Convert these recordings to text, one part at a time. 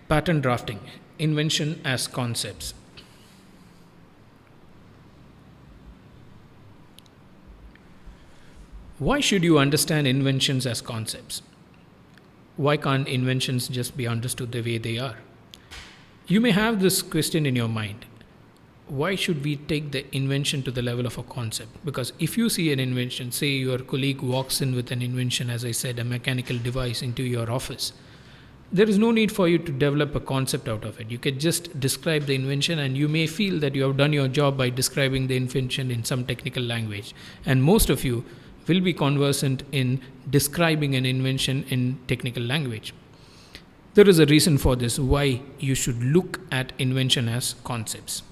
Pattern drafting, invention as concepts. Why should you understand inventions as concepts? Why can't inventions just be understood the way they are? You may have this question in your mind. Why should we take the invention to the level of a concept? Because if you see an invention, say your colleague walks in with an invention, as I said, a mechanical device into your office, there is no need for you to develop a concept out of it. You can just describe the invention, and you may feel that you have done your job by describing the invention in some technical language. And most of you will be conversant in describing an invention in technical language. There is a reason for this, why you should look at invention as concepts.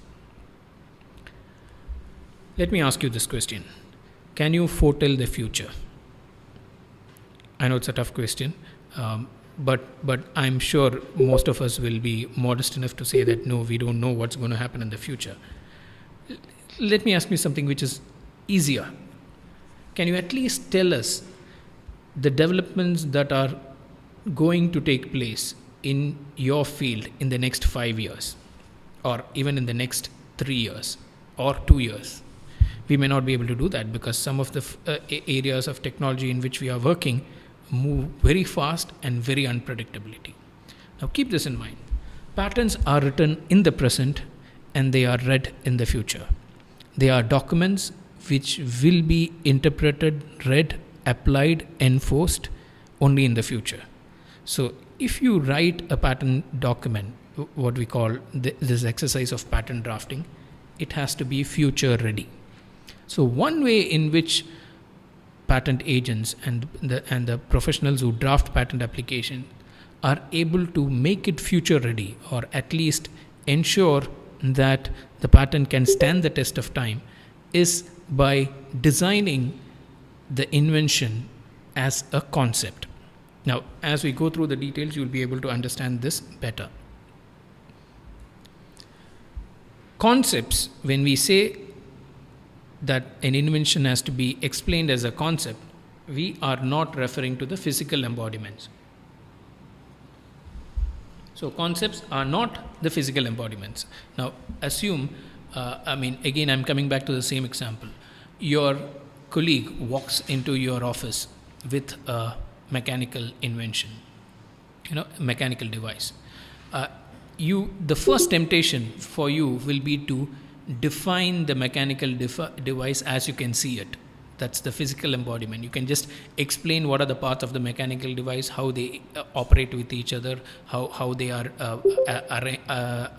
Let me ask you this question. Can you foretell the future? I know it's a tough question, but I'm sure most of us will be modest enough to say that no, we don't know what's going to happen in the future. Let me ask you something which is easier. Can you at least tell us the developments that are going to take place in your field in the next 5 years, or even in the next 3 years or 2 years? We may not be able to do that because some of the areas of technology in which we are working move very fast and very unpredictability. Now keep this in mind. Patterns are written in the present and they are read in the future. They are documents which will be interpreted, read, applied, enforced only in the future. So if you write a pattern document, what we call this exercise of pattern drafting, it has to be future ready. So one way in which patent agents and the professionals who draft patent application are able to make it future ready, or at least ensure that the patent can stand the test of time, is by designing the invention as a concept. Now, as we go through the details, you'll be able to understand this better. Concepts, when we say that an invention has to be explained as a concept, we are not referring to the physical embodiments. So concepts are not the physical embodiments. Now assume, again I'm coming back to the same example. Your colleague walks into your office with a mechanical invention, mechanical device. The first temptation for you will be to define the mechanical device as you can see it. That's the physical embodiment. You can just explain what are the parts of the mechanical device, how they operate with each other, how they are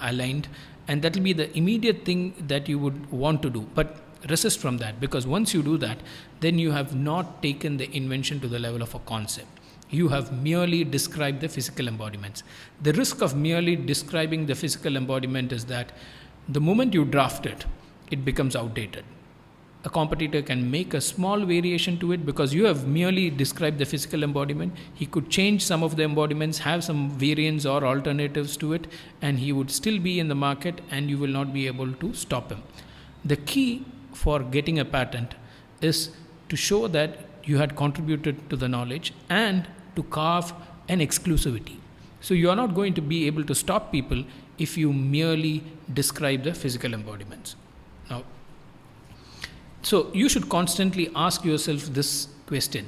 aligned, and that will be the immediate thing that you would want to do. But resist from that, because once you do that, then you have not taken the invention to the level of a concept. You have merely described the physical embodiments. The risk of merely describing the physical embodiment is that the moment you draft it, it becomes outdated. A competitor can make a small variation to it because you have merely described the physical embodiment. He could change some of the embodiments, have some variants or alternatives to it, and he would still be in the market and you will not be able to stop him. The key for getting a patent is to show that you had contributed to the knowledge and to carve an exclusivity. So you are not going to be able to stop people if you merely describe the physical embodiments. Now, so you should constantly ask yourself this question.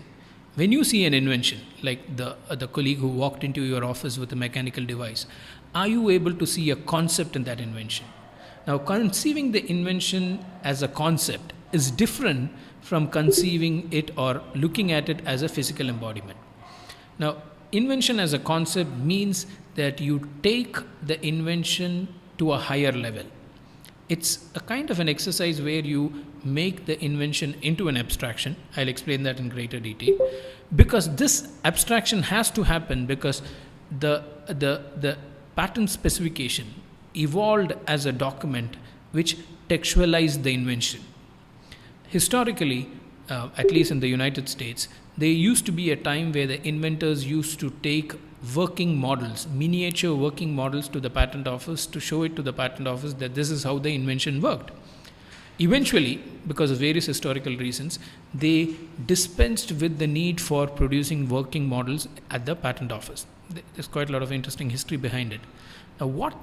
When you see an invention, like the colleague who walked into your office with a mechanical device, are you able to see a concept in that invention? Now, conceiving the invention as a concept is different from conceiving it or looking at it as a physical embodiment. Now, invention as a concept means that you take the invention to a higher level. It's a kind of an exercise where you make the invention into an abstraction. I'll explain that in greater detail. Because this abstraction has to happen because the patent specification evolved as a document which textualized the invention. Historically, at least in the United States, there used to be a time where the inventors used to take working models, miniature working models to the patent office to show it to the patent office that this is how the invention worked. Eventually, because of various historical reasons, they dispensed with the need for producing working models at the patent office. There's quite a lot of interesting history behind it. Now, when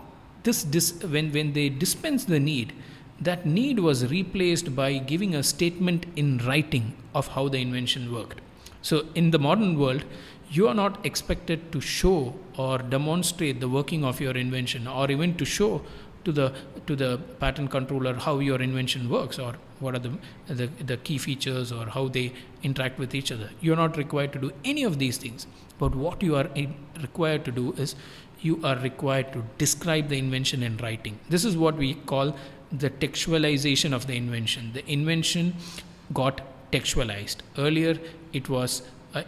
they dispensed the need, that need was replaced by giving a statement in writing of how the invention worked. So, in the modern world, you are not expected to show or demonstrate the working of your invention, or even to show to the patent controller how your invention works, or what are the key features, or how they interact with each other. You are not required to do any of these things. But what you are required to do is you are required to describe the invention in writing. This is what we call the textualization of the invention. The invention got textualized. Earlier, it was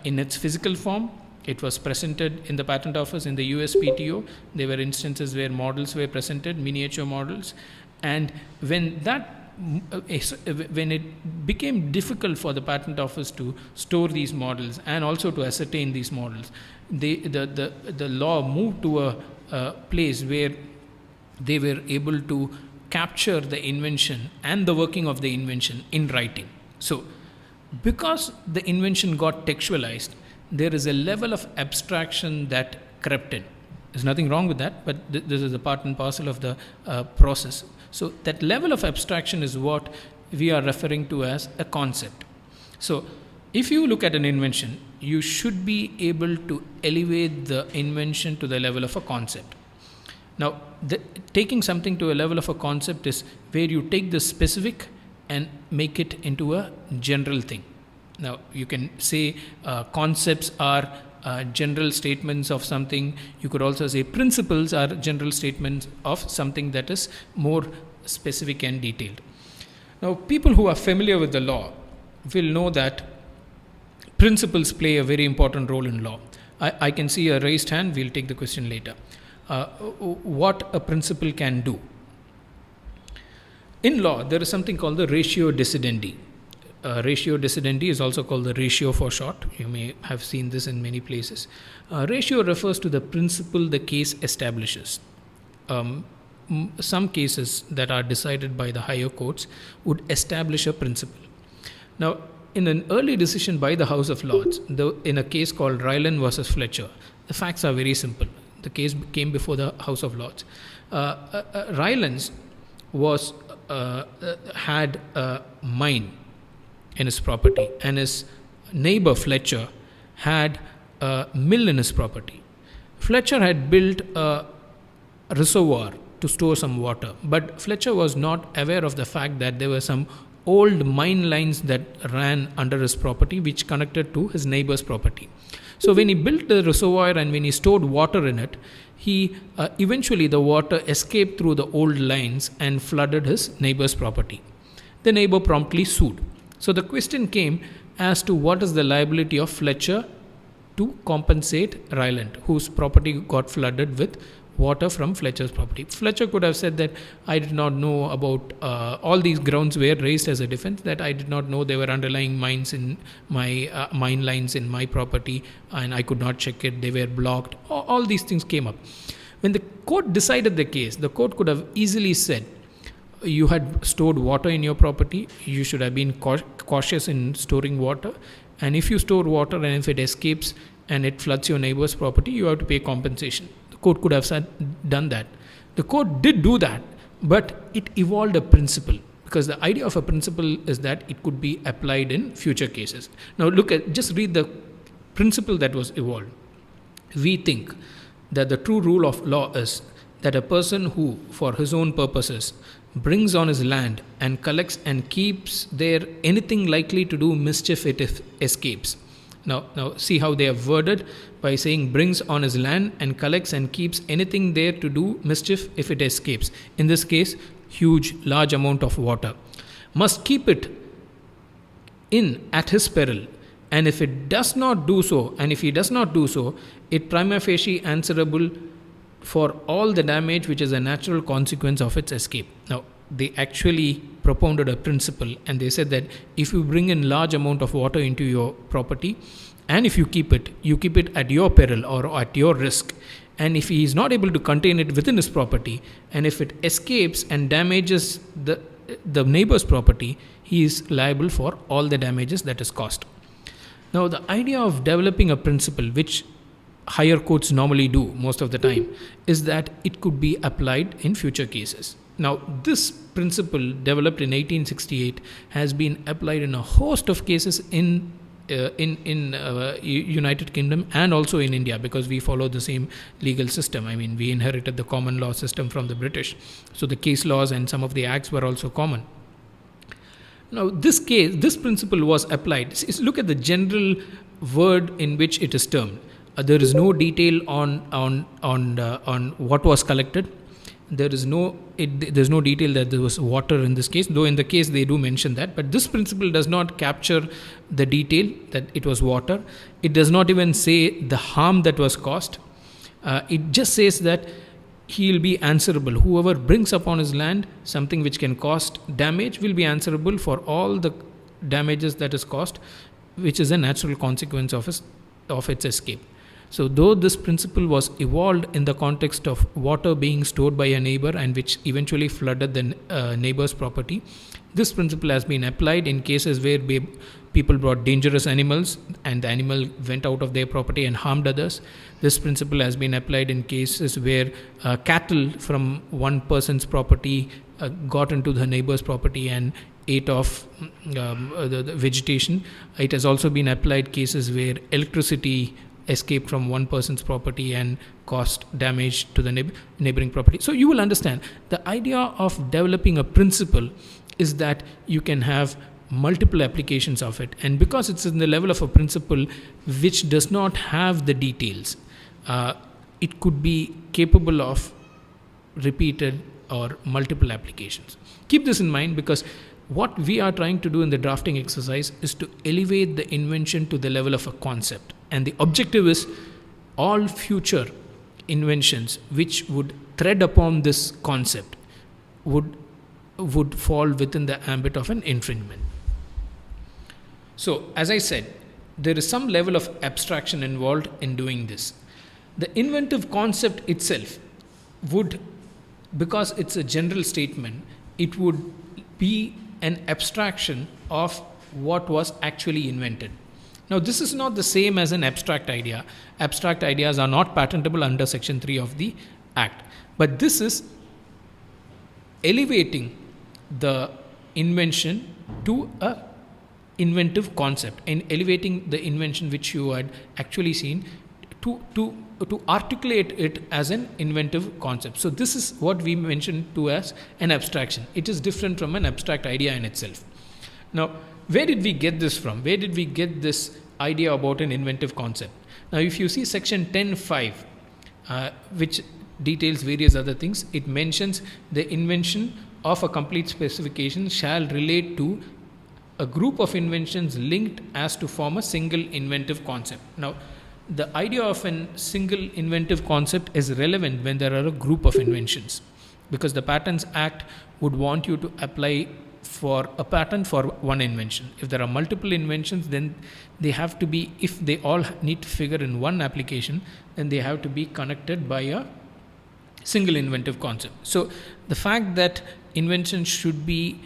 in its physical form. It was presented in the patent office, in the USPTO. There were instances where models were presented, miniature models. And when it became difficult for the patent office to store these models and also to ascertain these models, the law moved to a place where they were able to capture the invention and the working of the invention in writing. So, because the invention got textualized, there is a level of abstraction that crept in. There's nothing wrong with that, but this is a part and parcel of the process. So that level of abstraction is what we are referring to as a concept. So if you look at an invention, you should be able to elevate the invention to the level of a concept. Now, taking something to a level of a concept is where you take the specific and make it into a general thing. Now, you can say concepts are general statements of something. You could also say principles are general statements of something that is more specific and detailed. Now, people who are familiar with the law will know that principles play a very important role in law. I can see a raised hand. We'll take the question later. What a principle can do. In law, there is something called the ratio decidendi. Ratio decidendi is also called the ratio for short. You may have seen this in many places. Ratio refers to the principle the case establishes. Some cases that are decided by the higher courts would establish a principle. Now, in an early decision by the House of Lords, in a case called Ryland versus Fletcher, the facts are very simple. The case came before the House of Lords. Rylands had a mine in his property, and his neighbor Fletcher had a mill in his property. Fletcher had built a reservoir to store some water, but Fletcher was not aware of the fact that there were some old mine lines that ran under his property which connected to his neighbor's property. So when he built the reservoir and when he stored water in it, eventually the water escaped through the old lines and flooded his neighbor's property. The neighbor promptly sued. So the question came as to what is the liability of Fletcher to compensate Ryland, whose property got flooded with water from Fletcher's property. Fletcher could have said that I did not know about all these grounds were raised as a defense, that I did not know there were underlying mines in my mine lines in my property and I could not check it, they were blocked. All these things came up. When the court decided the case, the court could have easily said, you had stored water in your property, you should have been cautious in storing water, and if you store water and if it escapes and it floods your neighbor's property, you have to pay compensation. The court could have done that. The court did do that, but it evolved a principle, because the idea of a principle is that it could be applied in future cases. Now just read the principle that was evolved. We think that the true rule of law is that a person who, for his own purposes, brings on his land and collects and keeps there anything likely to do mischief if it escapes. Now see how they have worded by saying brings on his land and collects and keeps anything there to do mischief if it escapes. In this case, large amount of water. Must keep it in at his peril. And if it does not do so, it prima facie answerable for all the damage which is a natural consequence of its escape. Now, they actually propounded a principle, and they said that if you bring in large amount of water into your property, and if you keep it at your peril or at your risk, and if he is not able to contain it within his property, and if it escapes and damages the the neighbor's property, he is liable for all the damages that is caused. Now, the idea of developing a principle, which higher courts normally do most of the time, is that it could be applied in future cases. Now, this principle developed in 1868 has been applied in a host of cases in United Kingdom and also in India, because we follow the same legal system. I mean, we inherited the common law system from the British, so the case laws and some of the acts were also common. Now, this principle was applied. Look at the general word in which it is termed. There is no detail on what was collected. There's no detail that there was water in this case, though in the case they do mention that. But this principle does not capture the detail that it was water. It does not even say the harm that was caused. It just says that he will be answerable. Whoever brings upon his land something which can cause damage will be answerable for all the damages that is caused, which is a natural consequence of its escape. So, though this principle was evolved in the context of water being stored by a neighbor and which eventually flooded the neighbor's property, this principle has been applied in cases where people brought dangerous animals and the animal went out of their property and harmed others. This principle has been applied in cases where cattle from one person's property got into the neighbor's property and ate off the vegetation. It has also been applied cases where electricity escaped from one person's property and caused damage to the neighboring property. So you will understand the idea of developing a principle is that you can have multiple applications of it, and because it's in the level of a principle which does not have the details, it could be capable of repeated or multiple applications. Keep this in mind, because what we are trying to do in the drafting exercise is to elevate the invention to the level of a concept. And the objective is all future inventions which would tread upon this concept would fall within the ambit of an infringement. So, as I said, there is some level of abstraction involved in doing this. The inventive concept itself would, because it's a general statement, it would be an abstraction of what was actually invented. Now, this is not the same as an abstract idea. Abstract ideas are not patentable under Section 3 of the Act. But this is elevating the invention to a inventive concept, and elevating the invention which you had actually seen to articulate it as an inventive concept. So this is what we mentioned to as an abstraction. It is different from an abstract idea in itself. Now, where did we get this from? Where did we get this idea about an inventive concept? Now, if you see Section 10.5, which details various other things, it mentions the invention of a complete specification shall relate to a group of inventions linked as to form a single inventive concept. Now, the idea of a single inventive concept is relevant when there are a group of inventions, because the Patents Act would want you to apply for a patent for one invention. If there are multiple inventions, then they have to be, if they all need to figure in one application, then they have to be connected by a single inventive concept. So the fact that invention should be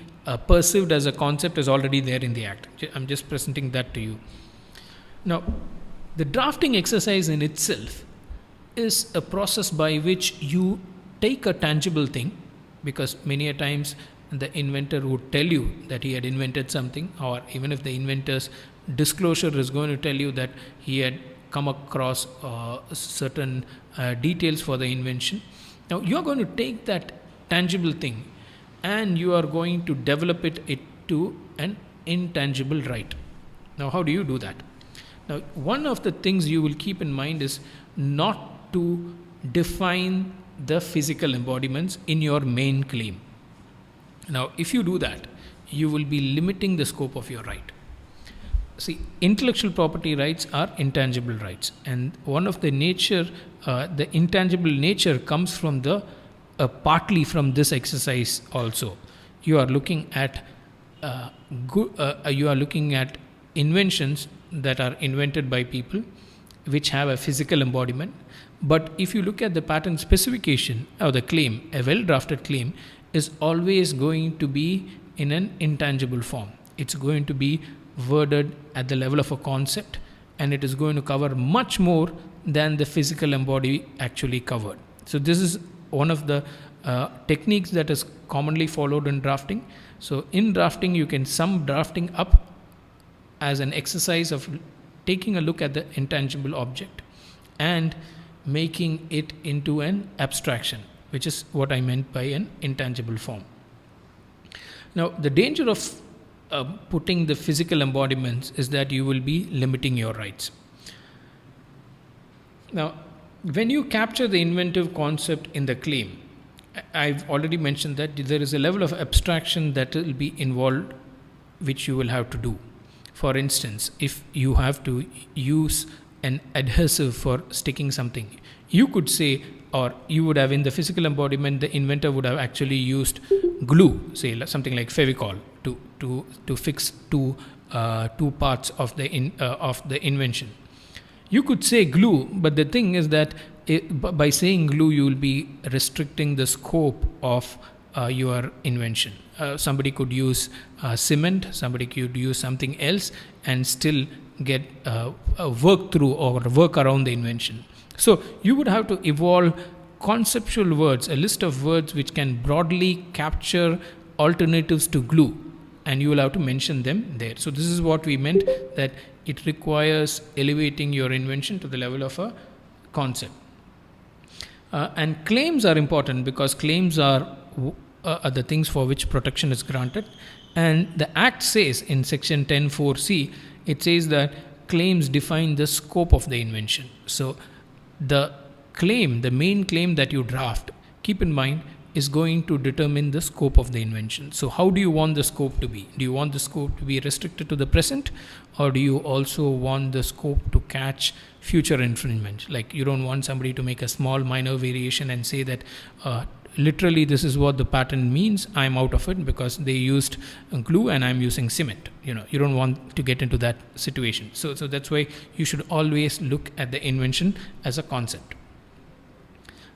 perceived as a concept is already there in the Act. I'm just presenting that to you. Now, the drafting exercise in itself is a process by which you take a tangible thing, because many a times the inventor would tell you that he had invented something, or even if the inventor's disclosure is going to tell you that he had come across certain details for the invention. Now, you are going to take that tangible thing and you are going to develop it to an intangible right. Now, how do you do that? Now, one of the things you will keep in mind is not to define the physical embodiments in your main claim. Now, if you do that, you will be limiting the scope of your right. See, intellectual property rights are intangible rights, and one of the nature, the intangible nature comes from the partly from this exercise also. You are looking at inventions that are invented by people which have a physical embodiment. But if you look at the patent specification or the claim, a well drafted claim, is always going to be in an intangible form. It's going to be worded at the level of a concept, and it is going to cover much more than the physical embody actually covered. So this is one of the techniques that is commonly followed in drafting. So in drafting, you can sum drafting up as an exercise of taking a look at the intangible object and making it into an abstraction, which is what I meant by an intangible form. Now, the danger of putting the physical embodiments is that you will be limiting your rights. Now, when you capture the inventive concept in the claim, I've already mentioned that there is a level of abstraction that will be involved, which you will have to do. For instance, if you have to use an adhesive for sticking something, you could say, or you would have in the physical embodiment, the inventor would have actually used glue, say something like Fevicol, to fix two parts of the invention. You could say glue, but the thing is that by saying glue, you will be restricting the scope of your invention. Somebody could use cement, somebody could use something else and still get work through or work around the invention. So you would have to evolve conceptual words, a list of words which can broadly capture alternatives to glue, and you will have to mention them there. So this is what we meant, that it requires elevating your invention to the level of a concept. And claims are important because claims are the things for which protection is granted. And the Act says in section 10(4)(c), it says that claims define the scope of the invention. So the claim, the main claim that you draft, keep in mind, is going to determine the scope of the invention. So how do you want the scope to be? Do you want the scope to be restricted to the present, or do you also want the scope to catch future infringement? Like, you don't want somebody to make a small minor variation and say that literally this is what the patent means, I'm out of it because they used glue and I'm using cement. You don't want to get into that situation. So that's why you should always look at the invention as a concept.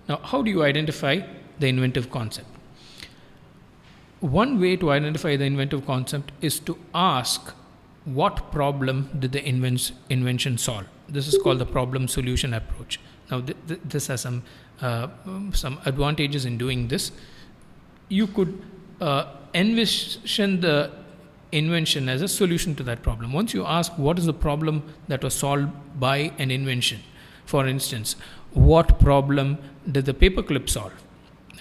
Now, how do you identify the inventive concept? One way to identify the inventive concept is to ask, what problem did the invention solve? This is called the problem solution approach. Now, this has some advantages in doing this. You could envision the invention as a solution to that problem. Once you ask what is the problem that was solved by an invention, for instance, what problem did the paperclip solve?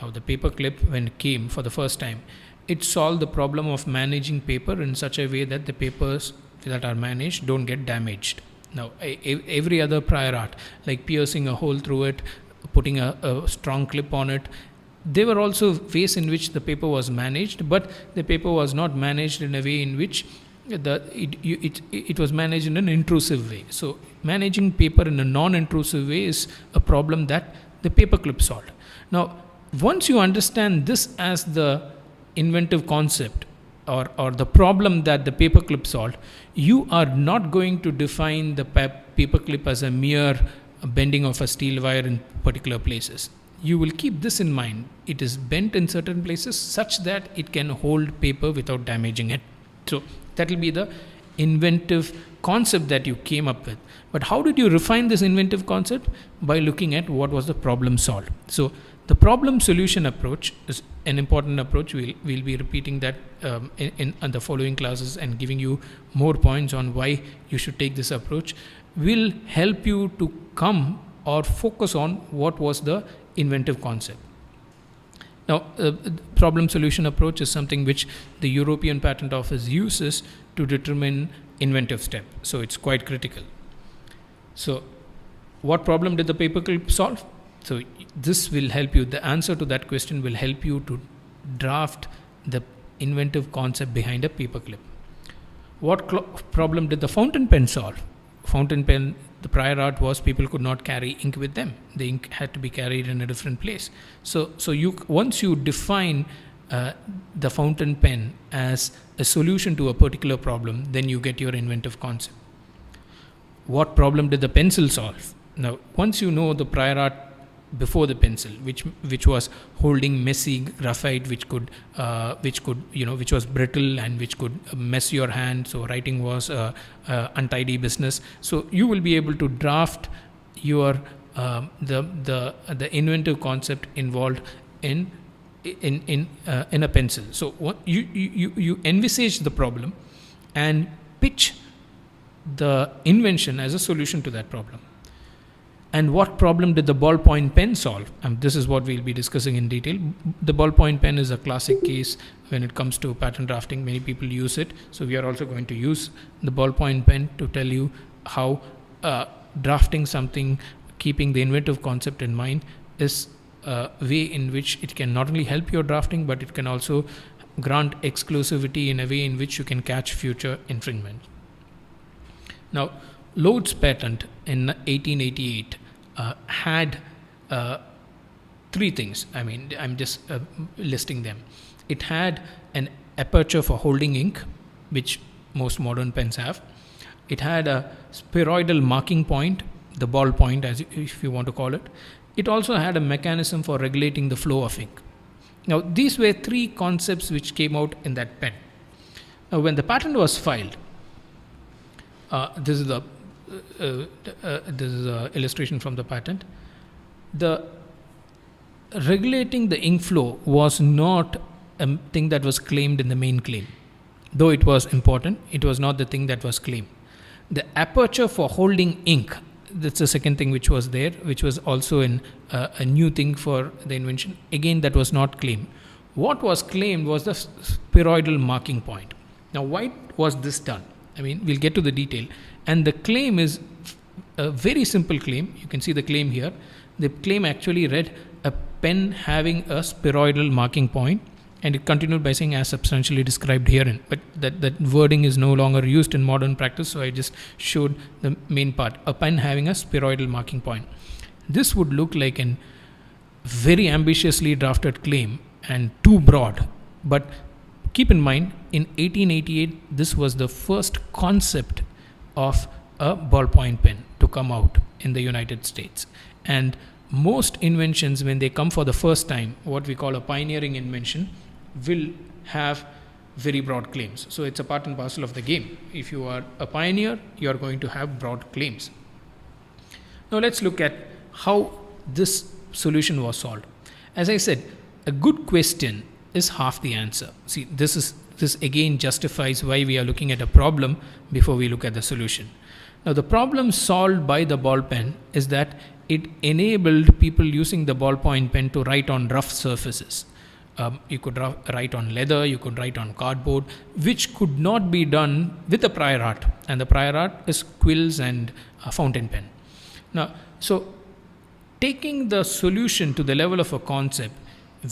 Now, the paperclip, when it came for the first time, it solved the problem of managing paper in such a way that the papers that are managed don't get damaged. Now, every other prior art, like piercing a hole through it, putting a strong clip on it, there were also ways in which the paper was managed, but the paper was not managed in a way in which it was managed in an intrusive way. So managing paper in a non-intrusive way is a problem that the paperclip solved. Now, once you understand this as the inventive concept or the problem that the paperclip solved, you are not going to define the paperclip as a mere bending of a steel wire in particular places. You will keep this in mind. It is bent in certain places such that it can hold paper without damaging it. So that will be the inventive concept that you came up with. But how did you refine this inventive concept? By looking at what was the problem solved. So the problem solution approach is an important approach. We'll be repeating that in the following classes and giving you more points on why you should take this approach. Will help you to come or focus on what was the inventive concept. Now, problem solution approach is something which the European Patent Office uses to determine inventive step. So it's quite critical. So what problem did the paperclip solve? So this will help you. The answer to that question will help you to draft the inventive concept behind a paperclip. What problem did the fountain pen solve? Fountain pen, the prior art was people could not carry ink with them. The ink had to be carried in a different place. So once you define the fountain pen as a solution to a particular problem, then you get your inventive concept. What problem did the pencil solve? Now, once you know the prior art before the pencil, which was holding messy graphite, which could which was brittle and which could mess your hand. So writing was untidy business. So you will be able to draft your the inventive concept involved in a pencil. So what you envisage the problem and pitch the invention as a solution to that problem. And what problem did the ballpoint pen solve? This is what we'll be discussing in detail. The ballpoint pen is a classic case when it comes to pattern drafting. Many people use it. So we are also going to use the ballpoint pen to tell you how drafting something, keeping the inventive concept in mind, is a way in which it can not only help your drafting, but it can also grant exclusivity in a way in which you can catch future infringement. Now, Lod's patent in 1888 had three things. I'm just listing them. It had an aperture for holding ink, which most modern pens have. It had a spheroidal marking point, the ball point, if you want to call it. It also had a mechanism for regulating the flow of ink. Now, these were three concepts which came out in that pen. Now, when the patent was filed, this is the illustration from the patent. The regulating the ink flow was not a thing that was claimed in the main claim. Though it was important, it was not the thing that was claimed. The aperture for holding ink, that's the second thing which was there, which was also a new thing for the invention. Again, that was not claimed. What was claimed was the spheroidal marking point. Now, why was this done? We'll get to the detail. And the claim is a very simple claim. You can see the claim here. The claim actually read a pen having a spheroidal marking point, and it continued by saying as substantially described herein. But that wording is no longer used in modern practice, so I just showed the main part. A pen having a spheroidal marking point. This would look like a very ambitiously drafted claim and too broad. But keep in mind, in 1888, this was the first concept of a ballpoint pen to come out in the United States. And most inventions, when they come for the first time, what we call a pioneering invention, will have very broad claims. So it's a part and parcel of the game. If you are a pioneer, you are going to have broad claims. Now let's look at how this solution was solved. As I said, a good question is half the answer. See, this again justifies why we are looking at a problem before we look at the solution. Now, the problem solved by the ball pen is that it enabled people using the ballpoint pen to write on rough surfaces. You could write on leather, you could write on cardboard, which could not be done with the prior art. And the prior art is quills and fountain pen. Now, so taking the solution to the level of a concept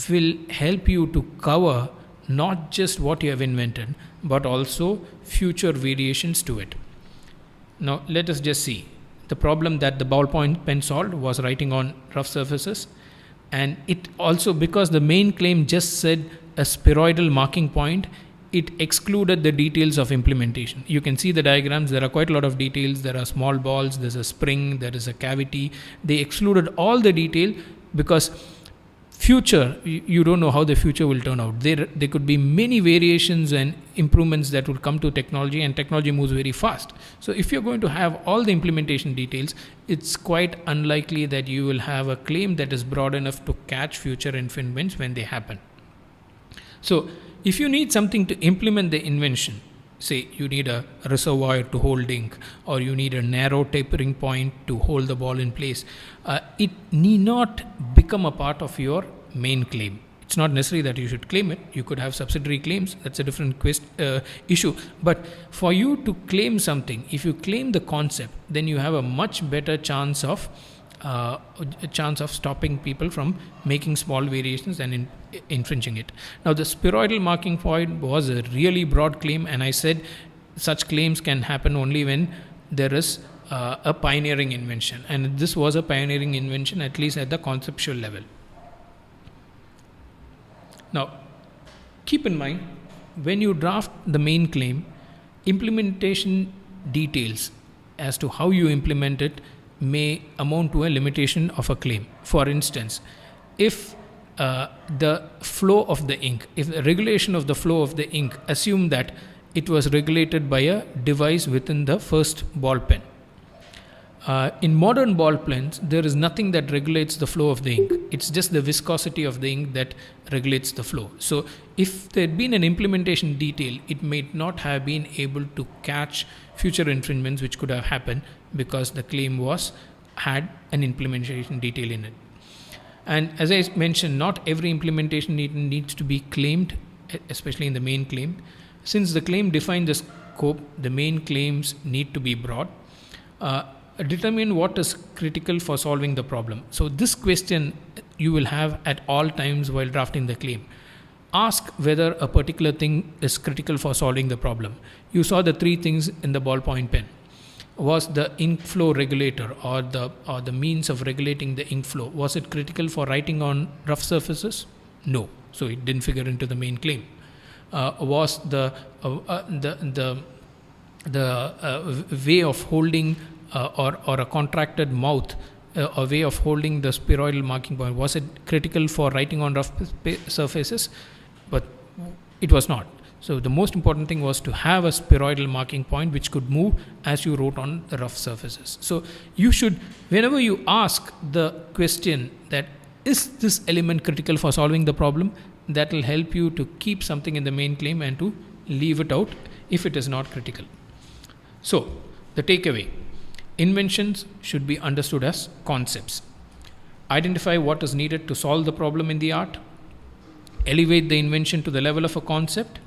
will help you to cover not just what you have invented, but also future variations to it. Now, let us just see. The problem that the ballpoint pen solved was writing on rough surfaces. And it also, because the main claim just said a spheroidal marking point, it excluded the details of implementation. You can see the diagrams. There are quite a lot of details. There are small balls. There's a spring. There is a cavity. They excluded all the detail because future, you don't know how the future will turn out. There could be many variations and improvements that will come to technology, and technology moves very fast. So if you're going to have all the implementation details, it's quite unlikely that you will have a claim that is broad enough to catch future infringements when they happen. So if you need something to implement the invention, say you need a reservoir to hold ink, or you need a narrow tapering point to hold the ball in place, it need not become a part of your main claim. It's not necessary that you should claim it. You could have subsidiary claims. That's a different issue. But for you to claim something, if you claim the concept, then you have a much better chance of stopping people from making small variations and infringing it. Now, the spheroidal marking point was a really broad claim, and I said such claims can happen only when there is a pioneering invention, and this was a pioneering invention, at least at the conceptual level. Now, keep in mind, when you draft the main claim, implementation details as to how you implement it may amount to a limitation of a claim. For instance, if the flow of the ink, if the regulation of the flow of the ink, assume that it was regulated by a device within the first ball pen. In modern ball pens, there is nothing that regulates the flow of the ink. It's just the viscosity of the ink that regulates the flow. So if there had been an implementation detail, it may not have been able to catch future infringements which could have happened because the claim had an implementation detail in it. And as I mentioned, not every implementation needs to be claimed, especially in the main claim. Since the claim defines the scope, the main claims need to be brought. Determine what is critical for solving the problem. So this question you will have at all times while drafting the claim. Ask whether a particular thing is critical for solving the problem. You saw the 3 things in the ballpoint pen. Was the ink flow regulator or the means of regulating the ink flow, was it critical for writing on rough surfaces? No. So it didn't figure into the main claim. Was the way of holding or a contracted mouth, a way of holding the spheroidal marking point, was it critical for writing on rough surfaces? But it was not. So the most important thing was to have a spheroidal marking point which could move as you wrote on the rough surfaces. So you should, whenever you ask the question that is this element critical for solving the problem, that will help you to keep something in the main claim and to leave it out if it is not critical. So the takeaway: inventions should be understood as concepts. Identify what is needed to solve the problem in the art, elevate the invention to the level of a concept,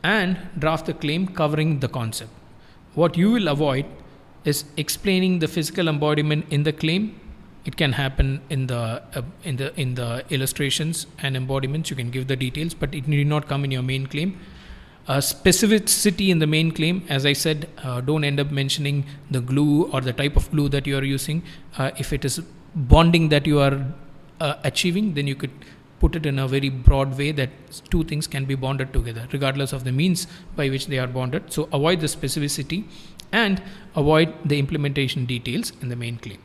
and draft the claim covering the concept. What you will avoid is explaining the physical embodiment in the claim. It can happen in the illustrations and embodiments. You can give the details, but it need not come in your main claim. Specificity in the main claim, as I said, don't end up mentioning the glue or the type of glue that you are using. If it is bonding that you are achieving, then you could put it in a very broad way that 2 things can be bonded together regardless of the means by which they are bonded. So avoid the specificity and avoid the implementation details in the main claim.